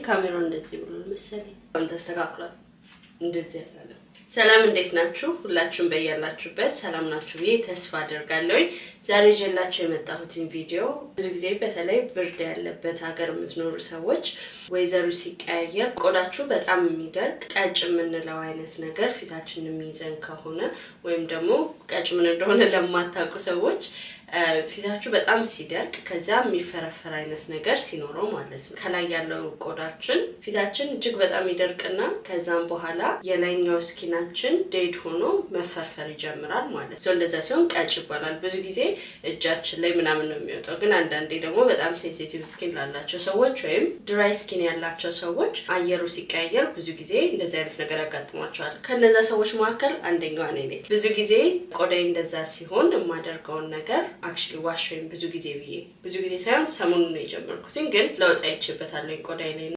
ካሜራው እንደዚህ ብሎ መሰለኝ አንተ ተስተካክሏል እንደዚህ ያለ ሰላም እንዴት ናችሁ ሁላችሁም በያላችሁበት ሰላም ናችሁ ብዬ ተስፋ አደርጋለሁ ዛሬ ጀላችሁ የመጣሁትን ቪዲዮ ብዙ ጊዜ በተለይ ብርድ ያለበት ሀገር የምትኖሩ ሰዎች ወይዘሩ ሲቀያየር ቆዳችሁ በጣም የሚደርቅ ቀጭም ምንለው አይነት ነገር ፊታችንን የሚይዘን ከሆነ ወይም ደግሞ ቀጭም ምን እንደሆነ ለማታውቁ ሰዎች ፊታችሁ በጣም ሲደርቅ ከዛ የሚፈረፈር አይነት ነገር ሲኖረው ማለት ነው ከላይ ያለው ቆዳችን ፊታችን እጅግ በጣም ይደርቅና ከዛም በኋላ የላይኛው ስኪናችን ዴድ ሆኖ መፈርፈር ይጀምራል ማለት ነው እንደዛ ሲሆን ቀጭ ይባላል ብዙ ጊዜ እጃችን ላይ ምናምን ነው የሚወጣው ግን አንዳንዴ ደግሞ በጣም ሴንሲቲቭ ስኪን ላላቸው ሰዎች ወይም ድራይ ስኪን ያላቸው ሰዎች አየሩ ሲቀያየር ብዙ ጊዜ እንደዚህ አይነት ነገር ያጋጥማቸዋል ከነዛ ሰዎች መካከል አንደኛዋ ነኝ ብዙ ጊዜ ቆዳዬ እንደዛ ሲሆን የማደርገው ነገር actually wash ብዙ ጊዜ ሳይሆን ሰሞኑን ነው የጀመርኩት ግን ለውጥ አይቼበታለሁ ቆዳዬ ላይ